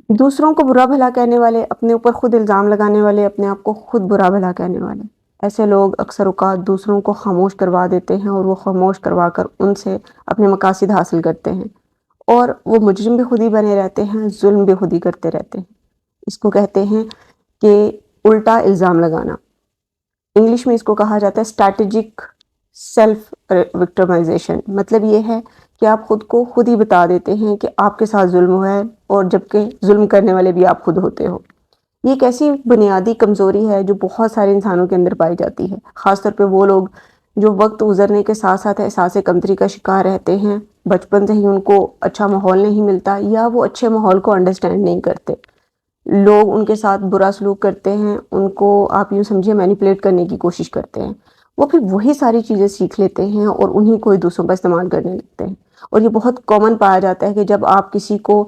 دوسروں کو برا بھلا کہنے والے، اپنے اوپر خود الزام لگانے والے، اپنے آپ کو خود برا بھلا کہنے والے، ایسے لوگ اکثر اوقات دوسروں کو خاموش کروا دیتے ہیں، اور وہ خاموش کروا کر ان سے اپنے مقاصد حاصل کرتے ہیں، اور وہ مجرم بھی خود ہی بنے رہتے ہیں، ظلم بھی خود ہی کرتے رہتے ہیں۔ اس کو کہتے ہیں کہ الٹا الزام لگانا۔ انگلش میں اس کو کہا جاتا ہے اسٹریٹجک سیلف وکٹمائزیشن۔ مطلب یہ ہے کہ آپ خود کو خود ہی بتا دیتے ہیں کہ آپ کے ساتھ ظلم ہوا ہے، اور جبکہ ظلم کرنے والے بھی آپ خود ہوتے ہو۔ یہ ایک ایسی بنیادی کمزوری ہے جو بہت سارے انسانوں کے اندر پائی جاتی ہے، خاص طور پہ وہ لوگ جو وقت گزرنے کے ساتھ ساتھ احساس کمتری کا شکار رہتے ہیں، بچپن سے ہی ان کو اچھا ماحول نہیں ملتا، یا وہ اچھے ماحول کو انڈرسٹینڈ نہیں کرتے، لوگ ان کے ساتھ برا سلوک کرتے ہیں، ان کو آپ یوں سمجھے مینیپولیٹ کرنے کی کوشش کرتے ہیں، وہ پھر وہی ساری چیزیں سیکھ لیتے ہیں اور انہی کو دوسروں پر استعمال کرنے لگتے ہیں۔ اور یہ بہت کامن پایا جاتا ہے کہ جب آپ کسی کو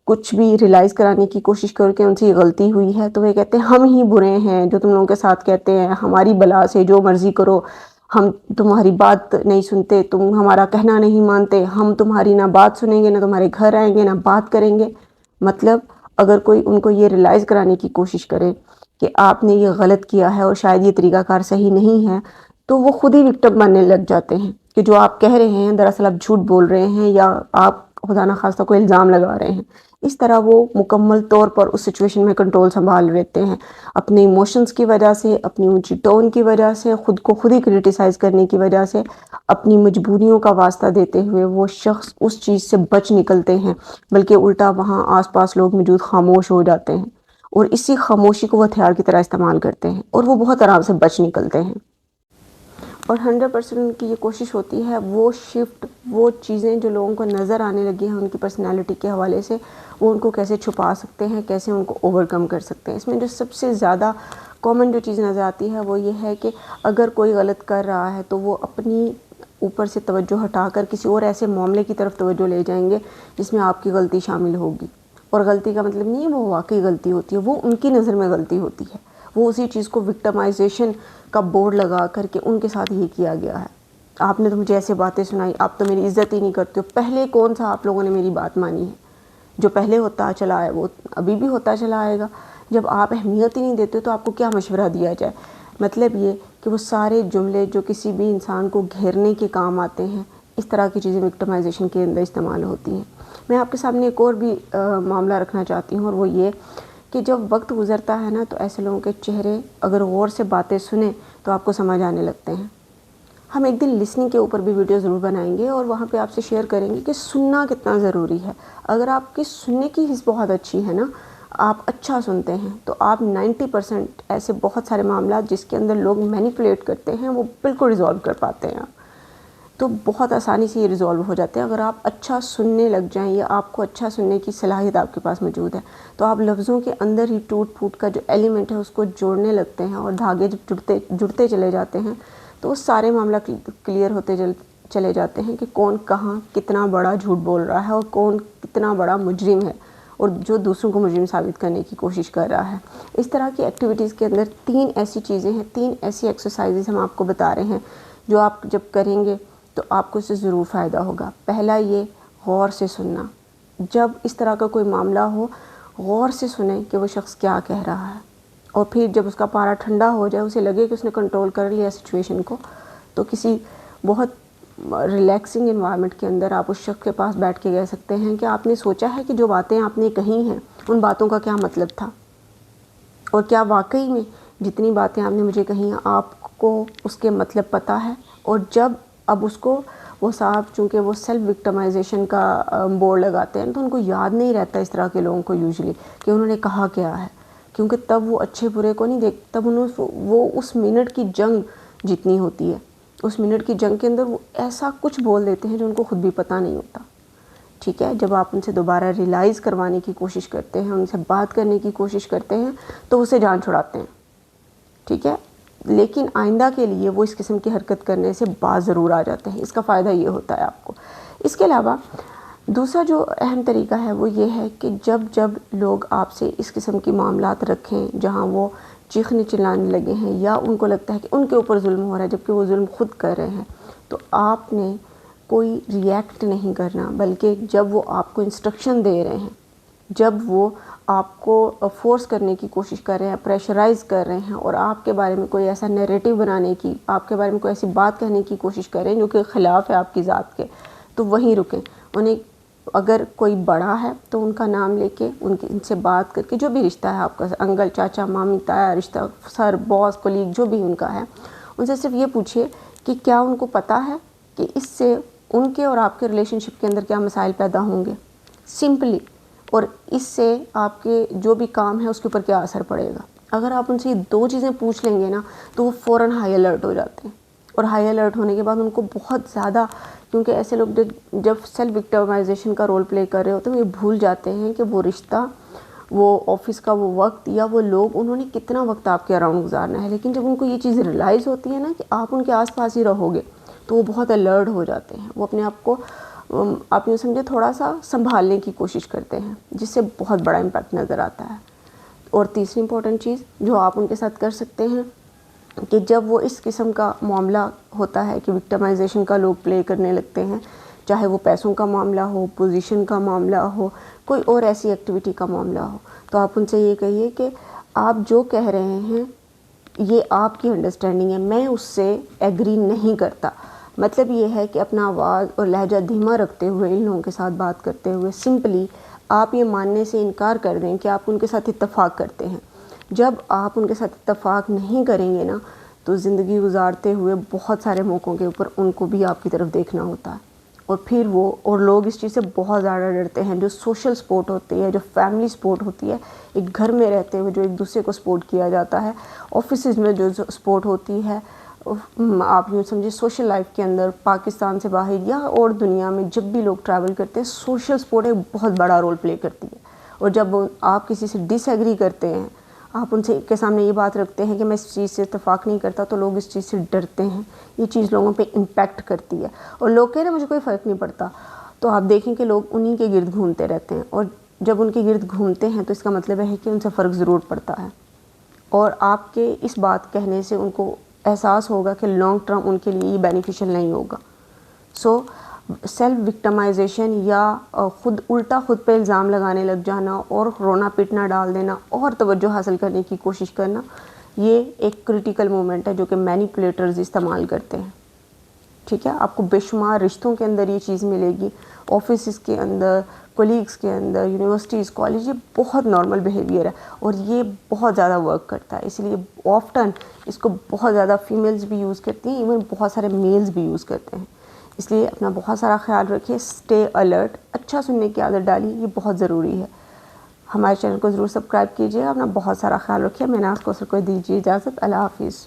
کچھ بھی ریلائز کرانے کی کوشش کرو کہ ان سے یہ غلطی ہوئی ہے، تو وہ کہتے ہیں ہم ہی برے ہیں جو تم لوگوں کے ساتھ کہتے ہیں، ہماری بلا سے جو مرضی کرو، ہم تمہاری بات نہیں سنتے، تم ہمارا کہنا نہیں مانتے، ہم تمہاری نہ بات سنیں گے، نہ تمہارے گھر آئیں گے، نہ بات کریں گے۔ مطلب اگر کوئی ان کو یہ ریلائز کرانے کی کوشش کرے کہ آپ نے یہ غلط کیا ہے اور شاید یہ طریقہ کار صحیح نہیں ہے، تو وہ خود ہی وکٹم بننے لگ جاتے ہیں کہ جو آپ کہہ رہے ہیں دراصل آپ جھوٹ بول رہے ہیں، یا آپ خدا نخواستہ کوئی الزام لگا رہے ہیں۔ اس طرح وہ مکمل طور پر اس سچویشن میں کنٹرول سنبھال لیتے ہیں، اپنے ایموشنز کی وجہ سے، اپنی اونچی ٹون کی وجہ سے، خود کو خود ہی کرٹیسائز کرنے کی وجہ سے، اپنی مجبوریوں کا واسطہ دیتے ہوئے وہ شخص اس چیز سے بچ نکلتے ہیں، بلکہ الٹا وہاں آس پاس لوگ موجود خاموش ہو جاتے ہیں، اور اسی خاموشی کو وہ ہتھیار کی طرح استعمال کرتے ہیں، اور وہ بہت آرام سے بچ نکلتے ہیں۔ اور 100% ان کی یہ کوشش ہوتی ہے وہ شفٹ، وہ چیزیں جو لوگوں کو نظر آنے لگی ہیں ان کی پرسنالٹی کے حوالے سے، وہ ان کو کیسے چھپا سکتے ہیں، کیسے ان کو اوورکم کر سکتے ہیں۔ اس میں جو سب سے زیادہ کامن جو چیز نظر آتی ہے وہ یہ ہے کہ اگر کوئی غلط کر رہا ہے تو وہ اپنی اوپر سے توجہ ہٹا کر کسی اور ایسے معاملے کی طرف توجہ لے جائیں گے جس میں آپ کی غلطی شامل ہوگی۔ اور غلطی کا مطلب نہیں ہے وہ واقعی غلطی ہوتی ہے، وہ ان کی نظر میں غلطی ہوتی ہے، وہ اسی چیز کو وکٹمائزیشن کا بورڈ لگا کر کے ان کے ساتھ یہ کیا گیا ہے۔ آپ نے تو مجھے ایسے باتیں سنائی، آپ تو میری عزت ہی نہیں کرتے ہو، پہلے کون سا آپ لوگوں نے میری بات مانی ہے؟ جو پہلے ہوتا چلا ہے وہ ابھی بھی ہوتا چلا آئے گا۔ جب آپ اہمیت ہی نہیں دیتے تو آپ کو کیا مشورہ دیا جائے؟ مطلب یہ کہ وہ سارے جملے جو کسی بھی انسان کو گھیرنے کے کام آتے ہیں، اس طرح کی چیزیں وکٹمائزیشن کے اندر استعمال ہوتی ہیں۔ میں آپ کے سامنے ایک اور بھی معاملہ رکھنا چاہتی ہوں، اور وہ یہ کہ جب وقت گزرتا ہے نا تو ایسے لوگوں کے چہرے اگر غور سے باتیں سنیں تو آپ کو سمجھ آنے لگتے ہیں۔ ہم ایک دن لسننگ کے اوپر بھی ویڈیو ضرور بنائیں گے، اور وہاں پہ آپ سے شیئر کریں گے کہ سننا کتنا ضروری ہے۔ اگر آپ کی سننے کی حص بہت اچھی ہے نا، آپ اچھا سنتے ہیں، تو آپ 90% ایسے بہت سارے معاملات جس کے اندر لوگ مینیپولیٹ کرتے ہیں وہ بالکل ریزالو کر پاتے ہیں، تو بہت آسانی سے یہ ریزالو ہو جاتے ہیں۔ اگر آپ اچھا سننے لگ جائیں یا آپ کو اچھا سننے کی صلاحیت آپ کے پاس موجود ہے، تو آپ لفظوں کے اندر ہی ٹوٹ پھوٹ کا جو ایلیمنٹ ہے اس کو جوڑنے لگتے ہیں، اور دھاگے جب جڑتے چلے جاتے ہیں تو وہ سارے معاملہ کلیئر ہوتے چلے جاتے ہیں کہ کون کہاں کتنا بڑا جھوٹ بول رہا ہے، اور کون کتنا بڑا مجرم ہے، اور جو دوسروں کو مجرم ثابت کرنے کی کوشش کر رہا ہے۔ اس طرح کی ایکٹیویٹیز کے اندر 3 ایسی چیزیں ہیں، 3 ایسی ایکسرسائزز ہم آپ کو بتا رہے ہیں جو آپ جب کریں گے تو آپ کو اس سے ضرور فائدہ ہوگا۔ پہلا یہ غور سے سننا، جب اس طرح کا کوئی معاملہ ہو غور سے سنیں کہ وہ شخص کیا کہہ رہا ہے، اور پھر جب اس کا پارا ٹھنڈا ہو جائے، اسے لگے کہ اس نے کنٹرول کر لیا سچویشن کو، تو کسی بہت ریلیکسنگ انوائرمنٹ کے اندر آپ اس شخص کے پاس بیٹھ کے کہہ سکتے ہیں کہ آپ نے سوچا ہے کہ جو باتیں آپ نے کہی ہیں ان باتوں کا کیا مطلب تھا، اور کیا واقعی میں جتنی باتیں آپ نے مجھے کہی ہیں آپ کو اس کے مطلب پتہ ہے؟ اور جب اب اس کو وہ صاحب چونکہ وہ سیلف وکٹمائزیشن کا بورڈ لگاتے ہیں تو ان کو یاد نہیں رہتا اس طرح کے لوگوں کو یوزلی کہ انہوں نے کہا کیا ہے، کیونکہ تب وہ اچھے برے کو نہیں دیکھ، تب وہ اس منٹ کی جنگ جتنی ہوتی ہے، اس منٹ کی جنگ کے اندر وہ ایسا کچھ بول دیتے ہیں جو ان کو خود بھی پتہ نہیں ہوتا۔ ٹھیک ہے، جب آپ ان سے دوبارہ ریلائز کروانے کی کوشش کرتے ہیں، ان سے بات کرنے کی کوشش کرتے ہیں تو اسے جان چھڑاتے ہیں، ٹھیک ہے، لیکن آئندہ کے لیے وہ اس قسم کی حرکت کرنے سے باز ضرور آ جاتے ہیں۔ اس کا فائدہ یہ ہوتا ہے آپ کو۔ اس کے علاوہ دوسرا جو اہم طریقہ ہے وہ یہ ہے کہ جب لوگ آپ سے اس قسم کی معاملات رکھیں جہاں وہ چیخنے چلانے لگے ہیں، یا ان کو لگتا ہے کہ ان کے اوپر ظلم ہو رہا ہے جبکہ وہ ظلم خود کر رہے ہیں، تو آپ نے کوئی ریئیکٹ نہیں کرنا، بلکہ جب وہ آپ کو انسٹرکشن دے رہے ہیں، جب وہ آپ کو فورس کرنے کی کوشش کر رہے ہیں، پریشرائز کر رہے ہیں، اور آپ کے بارے میں کوئی ایسا نیریٹو بنانے کی، آپ کے بارے میں کوئی ایسی بات کہنے کی کوشش کر رہے ہیں جو کہ خلاف ہے آپ کی ذات کے، تو وہیں رکیں. انہیں اگر کوئی بڑا ہے تو ان کا نام لے کے ان سے بات کر کے، جو بھی رشتہ ہے آپ کا، انکل، چاچا، مامی، تایا رشتہ، سر، باس، کولیگ، جو بھی ان کا ہے، ان سے صرف یہ پوچھیے کہ کیا ان کو پتہ ہے کہ اس سے ان کے اور آپ کے ریلیشن شپ کے اندر کیا مسائل پیدا ہوں گے، سمپلی، اور اس سے آپ کے جو بھی کام ہے اس کے اوپر کیا اثر پڑے گا. اگر آپ ان سے یہ 2 چیزیں پوچھ لیں گے نا تو وہ فوراً ہائی الرٹ ہو جاتے ہیں. اور ہائی الرٹ ہونے کے بعد ان کو بہت زیادہ، کیونکہ ایسے لوگ جب سیلف وکٹمائزیشن کا رول پلے کر رہے ہوتے ہیں، وہ یہ بھول جاتے ہیں کہ وہ رشتہ، وہ آفس کا وہ وقت، یا وہ لوگ، انہوں نے کتنا وقت آپ کے اراؤنڈ گزارنا ہے. لیکن جب ان کو یہ چیز ریئلائز ہوتی ہے نا کہ آپ ان کے آس پاس ہی رہو گے، تو وہ بہت الرٹ ہو جاتے ہیں. وہ اپنے آپ کو، آپ یہ سمجھے، تھوڑا سا سنبھالنے کی کوشش کرتے ہیں، جس سے بہت بڑا امپیکٹ نظر آتا ہے. اور تیسری امپورٹنٹ چیز جو آپ ان کے ساتھ کر سکتے ہیں کہ جب وہ اس قسم کا معاملہ ہوتا ہے کہ وکٹمائزیشن کا لوگ پلے کرنے لگتے ہیں، چاہے وہ پیسوں کا معاملہ ہو، پوزیشن کا معاملہ ہو، کوئی اور ایسی ایکٹیویٹی کا معاملہ ہو، تو آپ ان سے یہ کہیے کہ آپ جو کہہ رہے ہیں یہ آپ کی انڈرسٹینڈنگ ہے، میں اس سے ایگری نہیں کرتا. مطلب یہ ہے کہ اپنا آواز اور لہجہ دھیما رکھتے ہوئے ان لوگوں کے ساتھ بات کرتے ہوئے سمپلی آپ یہ ماننے سے انکار کر دیں کہ آپ ان کے ساتھ اتفاق کرتے ہیں. جب آپ ان کے ساتھ اتفاق نہیں کریں گے نا تو زندگی گزارتے ہوئے بہت سارے موقعوں کے اوپر ان کو بھی آپ کی طرف دیکھنا ہوتا ہے. اور پھر اور لوگ اس چیز سے بہت زیادہ ڈرتے ہیں. جو سوشل سپورٹ ہوتی ہے، جو فیملی سپورٹ ہوتی ہے، ایک گھر میں رہتے ہوئے جو ایک دوسرے کو سپورٹ کیا جاتا ہے، آفیسز میں جو سپورٹ ہوتی ہے، آپ یوں سمجھے سوشل لائف کے اندر، پاکستان سے باہر یا اور دنیا میں جب بھی لوگ ٹریول کرتے ہیں، سوشل سپورٹ ایک بہت بڑا رول پلے کرتی ہے. اور جب آپ کسی سے ڈس ایگری کرتے ہیں، آپ ان سے کے سامنے یہ بات رکھتے ہیں کہ میں اس چیز سے اتفاق نہیں کرتا، تو لوگ اس چیز سے ڈرتے ہیں. یہ چیز لوگوں پہ امپیکٹ کرتی ہے. اور لوگ کہہ رہے ہیں مجھے کوئی فرق نہیں پڑتا، تو آپ دیکھیں کہ لوگ انہی کے گرد گھومتے رہتے ہیں. اور جب ان کے گرد گھومتے ہیں تو اس کا مطلب ہے کہ ان سے فرق ضرور پڑتا ہے. اور آپ کے اس بات کہنے سے ان کو احساس ہوگا کہ لانگ ٹرم ان کے لیے یہ بینیفیشل نہیں ہوگا. سو سیلف وکٹمائزیشن یا خود پہ الزام لگانے لگ جانا اور رونا پیٹنا ڈال دینا اور توجہ حاصل کرنے کی کوشش کرنا، یہ ایک کرٹیکل مومنٹ ہے جو کہ مینیپولیٹرز استعمال کرتے ہیں. ٹھیک ہے، آپ کو بے شمار رشتوں کے اندر یہ چیز ملے گی، آفیسز کے اندر، کولیگز کے اندر، یونیورسٹیز، کالج، یہ بہت نارمل بیہیویئر ہے اور یہ بہت زیادہ ورک کرتا ہے. اس لیے آفٹن اس کو بہت زیادہ فیمیلز بھی یوز کرتی ہیں، ایون بہت سارے میلز بھی یوز کرتے ہیں. اس لیے اپنا بہت سارا خیال رکھیے، اسٹے الرٹ، اچھا سننے کی عادت ڈالیے، یہ بہت ضروری ہے. ہمارے چینل کو ضرور سبسکرائب کیجیے. اپنا بہت سارا خیال رکھیے. میں نے آپ کو سر کو دیجیے اجازت. اللہ حافظ.